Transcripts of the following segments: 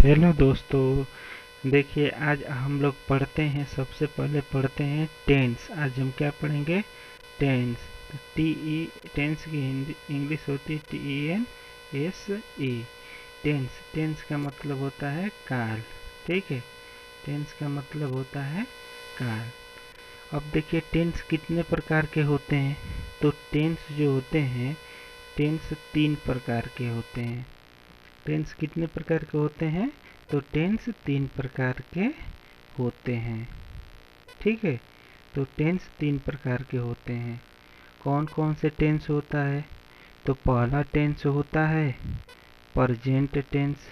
Hello दोस्तों, देखिए आज हम लोग पढ़ते हैं। सबसे पहले पढ़ते हैं टेंस। आज हम क्या पढ़ेंगे? टेंस। तो टी ई टेंस की हिंदी इंग्लिश होती है TENSE। टेंस टेंस का मतलब होता है काल। ठीक है, टेंस का मतलब होता है काल। अब देखिए टेंस कितने प्रकार के होते हैं। तो टेंस जो होते हैं, टेंस 3 प्रकार के होते हैं। टेंस कितने प्रकार के होते हैं? तो टेंस 3 प्रकार के होते हैं। ठीक है, तो टेंस 3 प्रकार के होते हैं। कौन कौन से टेंस होता है? तो पहला टेंस होता है present tense,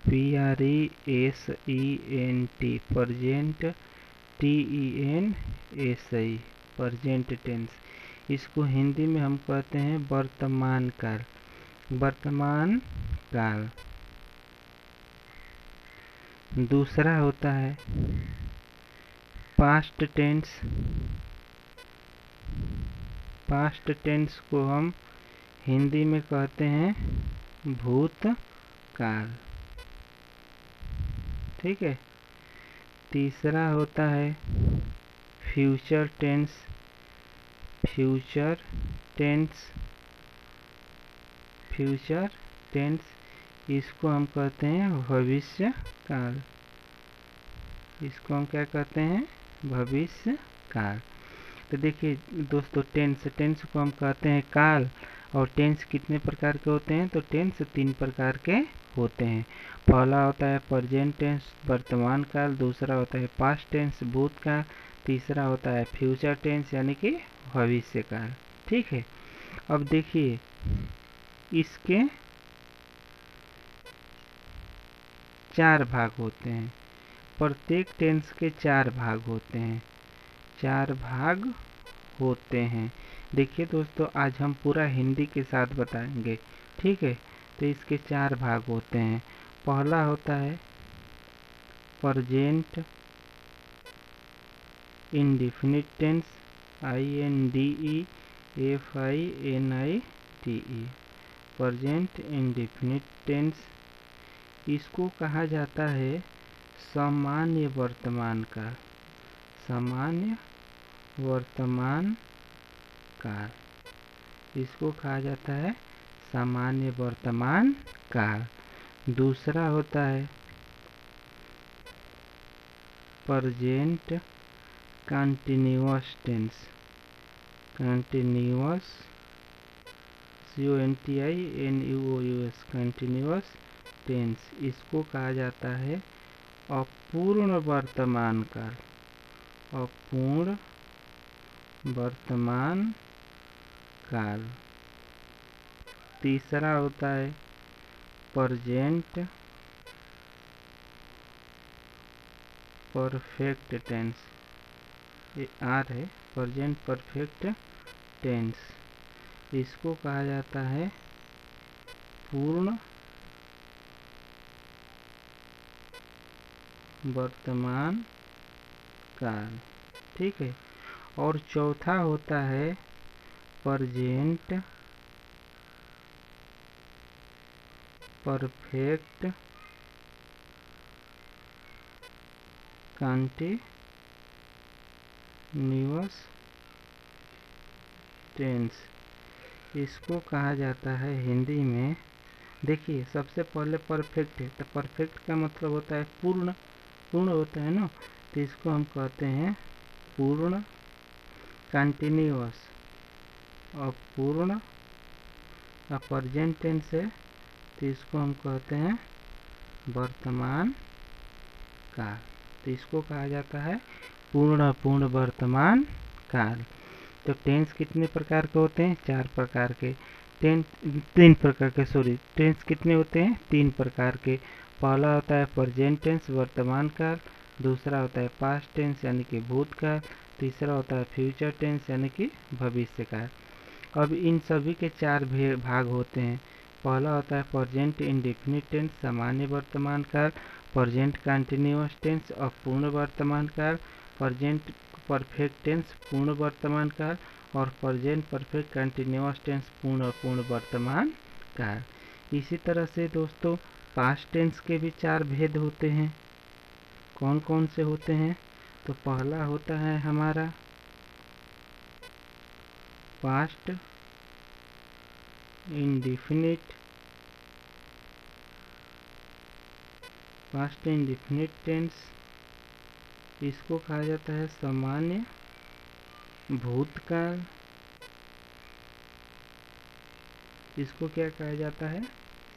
PRESENT, present, TENSI, present tense. इसको हिंदी में हम कहते हैं वर्तमान काल। वर्तमान काल। दूसरा होता है पास्ट टेंस। पास्ट टेंस को हम हिंदी में कहते हैं भूतकाल। ठीक है। तीसरा होता है future tense. Future tense, future tense, इसको हम कहते हैं भविष्य काल। इसको हम क्या कहते हैं? भविष्य काल। तो देखिए दोस्तों, टेंस टेंस को हम कहते हैं काल। और टेंस कितने प्रकार के होते हैं? तो टेंस 3 प्रकार के होते हैं। पहला होता है प्रेजेंट टेंस, वर्तमान काल। दूसरा होता है पास्ट टेंस, भूतकाल। तीसरा होता है फ्यूचर टेंस यानी कि भविष्य काल। ठीक है। अब देखिए इसके 4 भाग होते हैं। प्रत्येक टेंस के 4 भाग होते हैं। 4 भाग होते हैं। देखिए दोस्तों, आज हम पूरा हिंदी के साथ बताएंगे। ठीक है। तो इसके 4 भाग होते हैं। पहला होता है present indefinite tense, INDEFINITE, present indefinite tense. इसको कहा जाता है सामान्य वर्तमान काल। सामान्य वर्तमान काल, इसको कहा जाता है सामान्य वर्तमान काल। दूसरा होता है present continuous tense. Continuous, CONTINUOUS, continuous tense. इसको कहा जाता है अपूर्ण वर्तमान काल। अपूर्ण वर्तमान काल। तीसरा होता है प्रेजेंट परफेक्ट टेंस। ये R है, प्रेजेंट परफेक्ट टेंस। इसको कहा जाता है पूर्ण वर्तमान काल। ठीक है। और चौथा होता है प्रेजेंट परफेक्ट कंटिन्यूअस टेंस। इसको कहा जाता है हिंदी में, देखिए सबसे पहले परफेक्ट है। तो परफेक्ट का मतलब होता है पूर्ण, पूर्ण होता है ना। तो इसको हम कहते हैं पूर्ण कंटिन्यूअस। और पूर्ण प्रेजेंट टेंस है, तो इसको हम कहते हैं वर्तमान काल। तो इसको कहा जाता है पूर्ण वर्तमान काल। तो टेंस कितने प्रकार के होते हैं? 4 प्रकार के। तीन प्रकार के, सॉरी, टेंस कितने होते हैं? 3 प्रकार के। पहला होता है प्रेजेंट टेंस, वर्तमान काल। दूसरा होता है पास्ट टेंस यानी कि भूतकाल। तीसरा होता है फ्यूचर टेंस यानी कि भविष्य काल। अब इन सभी के 4 भाग होते हैं। पहला होता है प्रेजेंट इंडेफिनिट टेंस, सामान्य वर्तमान काल। प्रेजेंट कंटिन्यूअस टेंस, अपूर्ण वर्तमान काल। प्रेजेंट परफेक्ट टेंस, पूर्ण वर्तमान काल। और प्रेजेंट परफेक्ट कंटिन्यूअस टेंस, पूर्ण वर्तमान काल। इसी तरह से दोस्तों पास्ट टेंस के भी 4 भेद होते हैं। कौन कौन से होते हैं? तो पहला होता है हमारा पास्ट इंडिफिनिट टेंस। इसको कहा जाता है सामान्य भूतकाल। इसको क्या कहा जाता है?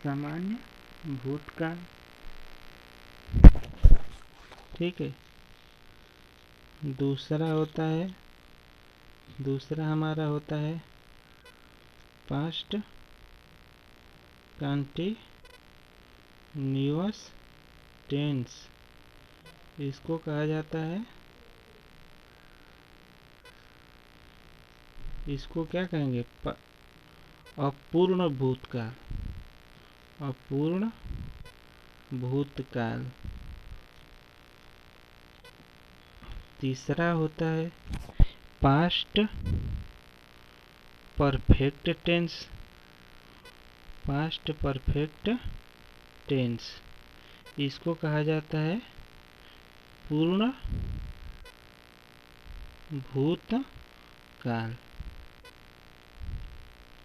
सामान्य भूतकाल। ठीक है। दूसरा हमारा होता है पास्ट कंटीन्यूअस टेंस। इसको कहा जाता है, इसको क्या कहेंगे? अपूर्ण भूतकाल। अपूर्ण भूतकाल। तीसरा होता है past perfect tense. Past perfect tense, इसको कहा जाता है पूर्ण भूतकाल।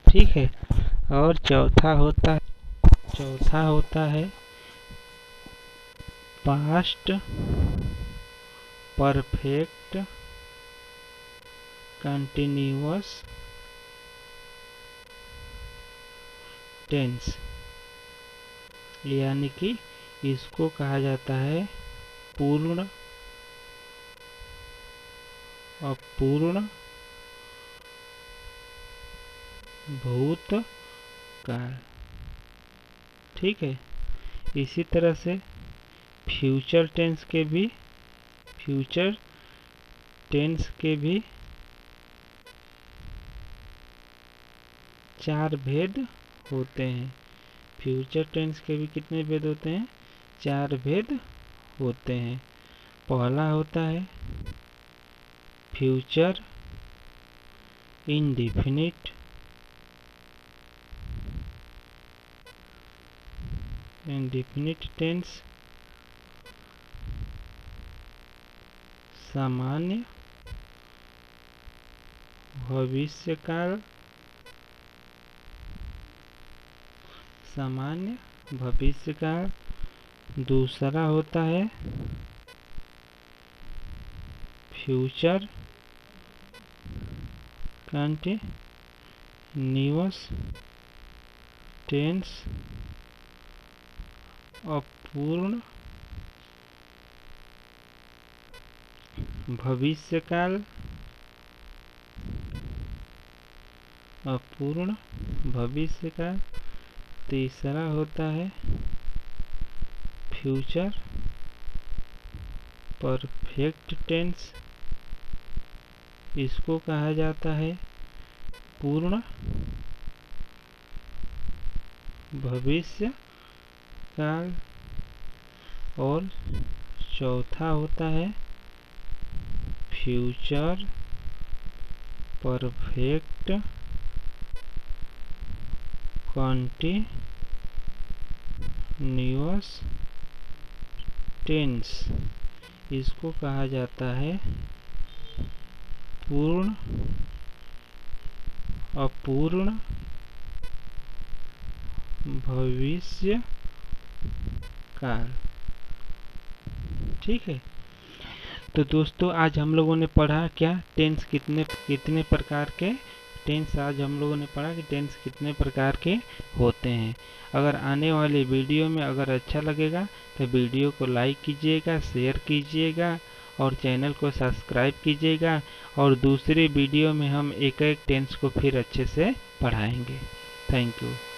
ठीक है। और चौथा होता है पास्ट परफेक्ट कंटिन्यूअस टेंस, यानी कि इसको कहा जाता है पूर्ण अपूर्ण भूतकाल। ठीक है। इसी तरह से फ्यूचर टेंस के भी 4 भेद होते हैं। फ्यूचर टेंस के भी कितने भेद होते हैं? 4 भेद होते हैं। पहला होता है फ्यूचर इंडेफिनिट। टेंस सामान्य भविष्यकाल। दूसरा होता है फ्यूचर कंटीन्यूअस टेंस अपूर्ण भविष्यकाल। तीसरा होता है फ्यूचर परफेक्ट टेंस। इसको कहा जाता है पूर्ण भविष्यकाल। और चौथा होता है फ्यूचर परफेक्ट कंटीन्यूअस टेंस। इसको कहा जाता है पूर्ण अपूर्ण भविष्यकाल। ठीक है। तो दोस्तों आज हम लोगों ने पढ़ा क्या? टेंस कितने प्रकार के आज हम लोगों ने पढ़ा कि टेंस कितने प्रकार के होते हैं। अगर आने वाले वीडियो में अगर अच्छा लगेगा तो वीडियो को लाइक कीजिएगा, शेयर कीजिएगा और चैनल को सब्सक्राइब कीजिएगा। और दूसरे वीडियो में हम एक टेंस को फिर अच्छे से पढ़ाएंगे। Thank you.